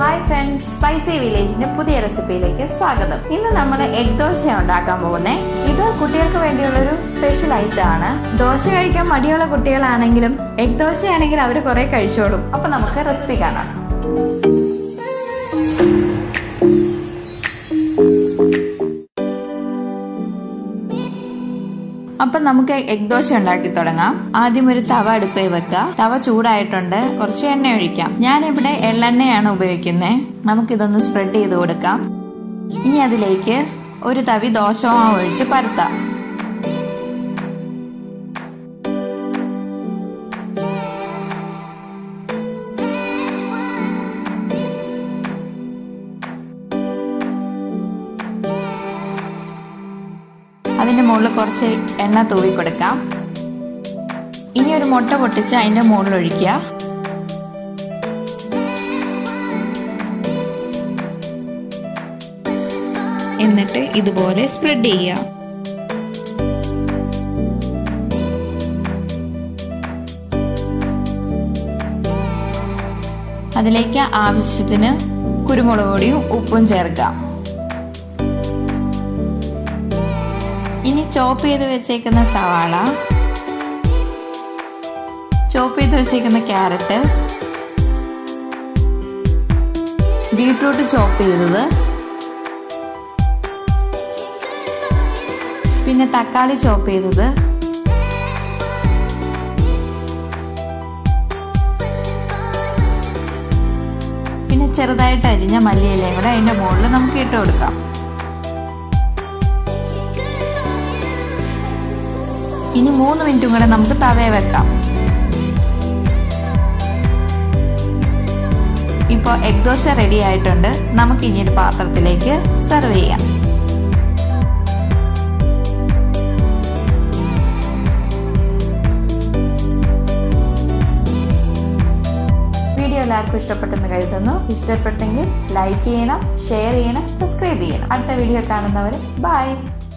Hi friends, Spicy Village പുതിയ റെസിപ്പിയിലേക്ക് സ്വാഗതം. ഇന്ന് നമ്മൾ എഗ് ദോശ ഉണ്ടാക്കാൻ പോകുന്നേ. ഇത് കുട്ടികൾക്ക് വേണ്ടിയുള്ള ഒരു സ്പെഷ്യൽ ഐറ്റം ആണ്. ദോശ കഴിക്കാൻ മടിയുള്ള കുട്ടികളാണെങ്കിലും എഗ് ദോശയാണെങ്കിൽ അവർ കുറെ കഴിച്ചോളും. അപ്പോൾ നമുക്ക് റെസിപ്പി കാണാം. അപ്പം നമുക്ക് എഗ് ദോശ ഉണ്ടാക്കി തുടങ്ങാം. ആദ്യം ഒരു തവ അടുപ്പിൽ വെക്കുക. തവ ചൂടായിട്ടുണ്ട്. കുറച്ച് എണ്ണ ഒഴിക്കാം. ഞാനിവിടെ എള്ളെണ്ണയാണ് ഉപയോഗിക്കുന്നത്. നമുക്കിതൊന്ന് സ്പ്രെഡ് ചെയ്ത് കൊടുക്കാം. ഇനി അതിലേക്ക് ഒരു തവി ദോശമാവ് ഒഴിച്ച് പരത്താം. അതിന്റെ മുകളിൽ കുറച്ച് എണ്ണ തൂവി കൊടുക്കാം. ഇനി ഒരു മുട്ട പൊട്ടിച്ച് അതിന്റെ മുകളിൽ ഒഴിക്കുക. എന്നിട്ട് ഇതുപോലെ സ്പ്രെഡ് ചെയ്യുക. അതിലേക്ക് ആവശ്യത്തിന് കുരുമുളക് പൊടിയും ഉപ്പും ചേർക്കാം. ഇനി ചോപ്പ് ചെയ്ത് വെച്ചേക്കുന്ന സവാള, ചോപ്പ് ചെയ്ത് വെച്ചേക്കുന്ന ക്യാരറ്റ്, ബീട്രൂട്ട് ചോപ്പ് ചെയ്തത്, പിന്നെ തക്കാളി ചോപ്പ് ചെയ്തത്, പിന്നെ ചെറുതായിട്ട് അരിഞ്ഞ മല്ലിയിലയും കൂടെ അതിന്റെ മുകളിൽ നമുക്ക് ഇട്ട് കൊടുക്കാം. ഇനി 3 മിനിറ്റും കൂടെ നമുക്ക് തവയെ വെക്കാം. ഇപ്പോൾ എഗ് ദോശ റെഡി ആയിട്ടുണ്ട്. നമുക്ക് ഇനി ഒരു പാത്രത്തിലേക്ക് സെർവ് ചെയ്യാം. വീഡിയോ എല്ലാവർക്കും ഇഷ്ടപ്പെട്ടെന്ന് കരുതുന്നു. ഇഷ്ടപ്പെട്ടെങ്കിൽ ലൈക്ക് ചെയ്യണം, ഷെയർ ചെയ്യണം, സബ്സ്ക്രൈബ് ചെയ്യണം. അടുത്ത വീഡിയോ കാണുന്നവരെ ബൈ.